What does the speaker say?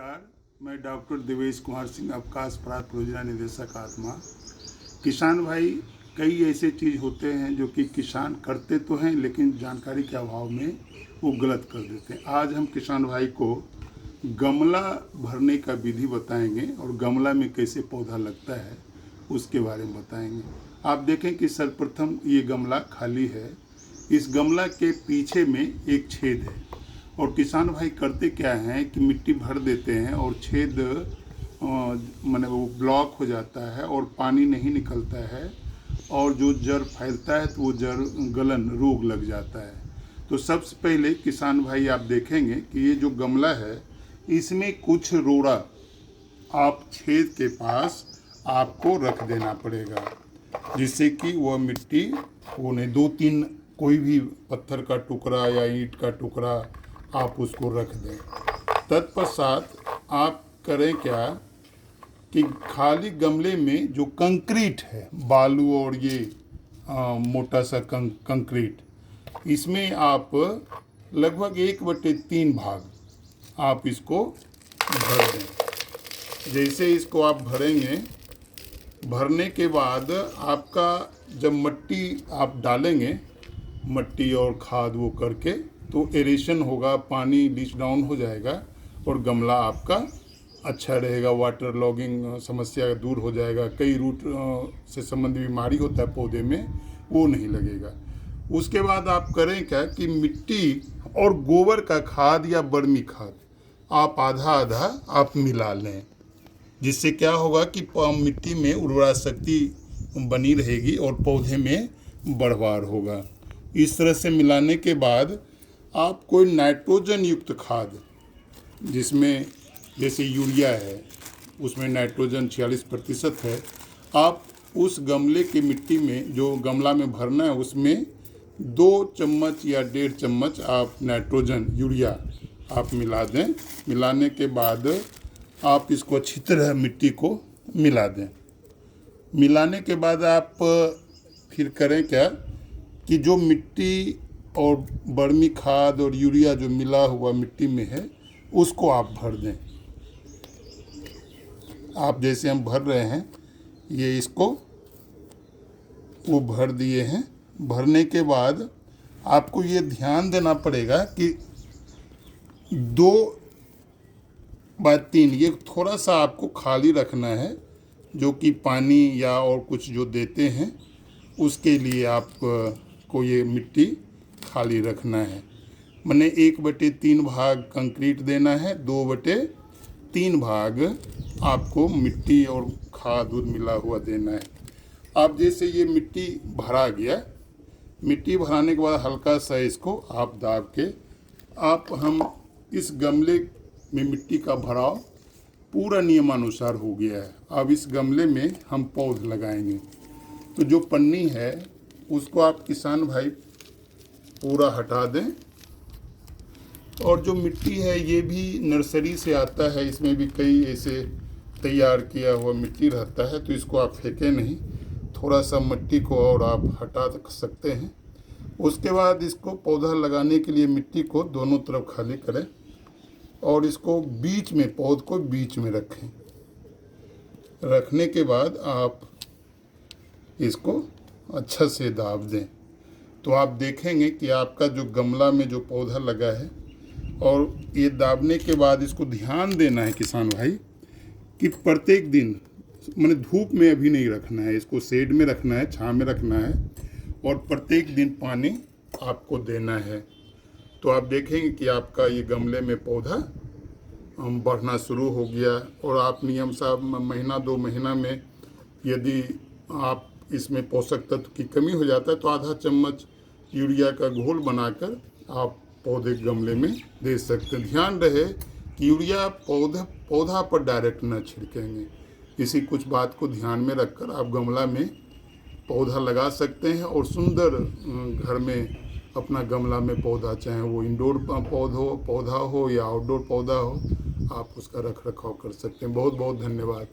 नमस्कार। मैं डॉक्टर देवेश कुमार सिंह, अवकाश प्राप्त परियोजना निदेशक आत्मा। किसान भाई, कई ऐसे चीज़ होते हैं जो कि किसान करते तो हैं लेकिन जानकारी के अभाव में वो गलत कर देते हैं। आज हम किसान भाई को गमला भरने का विधि बताएंगे और गमला में कैसे पौधा लगता है उसके बारे में बताएंगे। आप देखें कि सर्वप्रथम ये गमला खाली है। इस गमला के पीछे में एक छेद है और किसान भाई करते क्या हैं कि मिट्टी भर देते हैं और छेद माने वो ब्लॉक हो जाता है और पानी नहीं निकलता है और जो जड़ फैलता है तो वो जड़ गलन रोग लग जाता है। तो सबसे पहले किसान भाई आप देखेंगे कि ये जो गमला है इसमें कुछ रोड़ा आप छेद के पास आपको रख देना पड़ेगा, जिससे कि वह मिट्टी वो नहीं, 2-3 कोई भी पत्थर का टुकड़ा या ईंट का टुकड़ा आप उसको रख दें। तत्पश्चात आप करें क्या कि खाली गमले में जो कंक्रीट है, बालू और ये मोटा सा कंक्रीट, इसमें आप लगभग 1/3 भाग आप इसको भर दें। जैसे इसको आप भरेंगे, भरने के बाद आपका जब मिट्टी आप डालेंगे, मिट्टी और खाद वो करके, तो एरेशन होगा, पानी लीच डाउन हो जाएगा और गमला आपका अच्छा रहेगा। वाटर लॉगिंग समस्या दूर हो जाएगा। कई रूट से संबंधित बीमारी होता है पौधे में, वो नहीं लगेगा। उसके बाद आप करें क्या कि मिट्टी और गोबर का खाद या बर्मी खाद आप आधा आधा आप मिला लें, जिससे क्या होगा कि मिट्टी में उर्वरा शक्ति बनी रहेगी और पौधे में बढ़वार होगा। इस तरह से मिलाने के बाद आप कोई नाइट्रोजन युक्त खाद, जिसमें जैसे यूरिया है उसमें नाइट्रोजन 46% है, आप उस गमले की मिट्टी में जो गमला में भरना है उसमें 2 चम्मच या 1.5 चम्मच आप नाइट्रोजन यूरिया आप मिला दें। मिलाने के बाद आप इसको अच्छी तरह मिट्टी को मिला दें। मिलाने के बाद आप फिर करें क्या कि जो मिट्टी और बर्मी खाद और यूरिया जो मिला हुआ मिट्टी में है उसको आप भर दें। आप जैसे हम भर रहे हैं, ये इसको वो भर दिए हैं। भरने के बाद आपको ये ध्यान देना पड़ेगा कि 2/3 ये थोड़ा सा आपको खाली रखना है, जो कि पानी या और कुछ जो देते हैं उसके लिए आप को ये मिट्टी खाली रखना है। मैंने 1/3 भाग कंक्रीट देना है, 2/3 भाग आपको मिट्टी और खाद मिला हुआ देना है। आप जैसे ये मिट्टी भरा गया, मिट्टी भराने के बाद हल्का सा इसको आप दाब के हम इस गमले में मिट्टी का भराव पूरा नियमानुसार हो गया है। अब इस गमले में हम पौधे लगाएंगे। तो जो पन्नी है उसको आप किसान भाई पूरा हटा दें। और जो मिट्टी है ये भी नर्सरी से आता है, इसमें भी कई ऐसे तैयार किया हुआ मिट्टी रहता है, तो इसको आप फेंकें नहीं, थोड़ा सा मिट्टी को और आप हटा सकते हैं। उसके बाद इसको पौधा लगाने के लिए मिट्टी को दोनों तरफ खाली करें और इसको बीच में, पौध को बीच में रखें। रखने के बाद आप इसको अच्छा से दाब दें। तो आप देखेंगे कि आपका जो गमला में जो पौधा लगा है, और ये दाबने के बाद इसको ध्यान देना है किसान भाई कि प्रत्येक दिन, मैंने धूप में अभी नहीं रखना है, इसको शेड में रखना है, छाँव में रखना है और प्रत्येक दिन पानी आपको देना है। तो आप देखेंगे कि आपका ये गमले में पौधा बढ़ना शुरू हो गया। और आप नियम सा 1-2 महीना में यदि आप इसमें पोषक तत्व की कमी हो जाता है तो आधा चम्मच यूरिया का घोल बनाकर आप पौधे गमले में दे सकते हैं। ध्यान रहे कि यूरिया पौधा पर डायरेक्ट न छिड़केंगे। इसी कुछ बात को ध्यान में रखकर आप गमला में पौधा लगा सकते हैं और सुंदर घर में अपना गमला में पौधा, चाहे वो इंडोर पौधा हो या आउटडोर पौधा हो, आप उसका रख रखाव कर सकते हैं। बहुत बहुत धन्यवाद।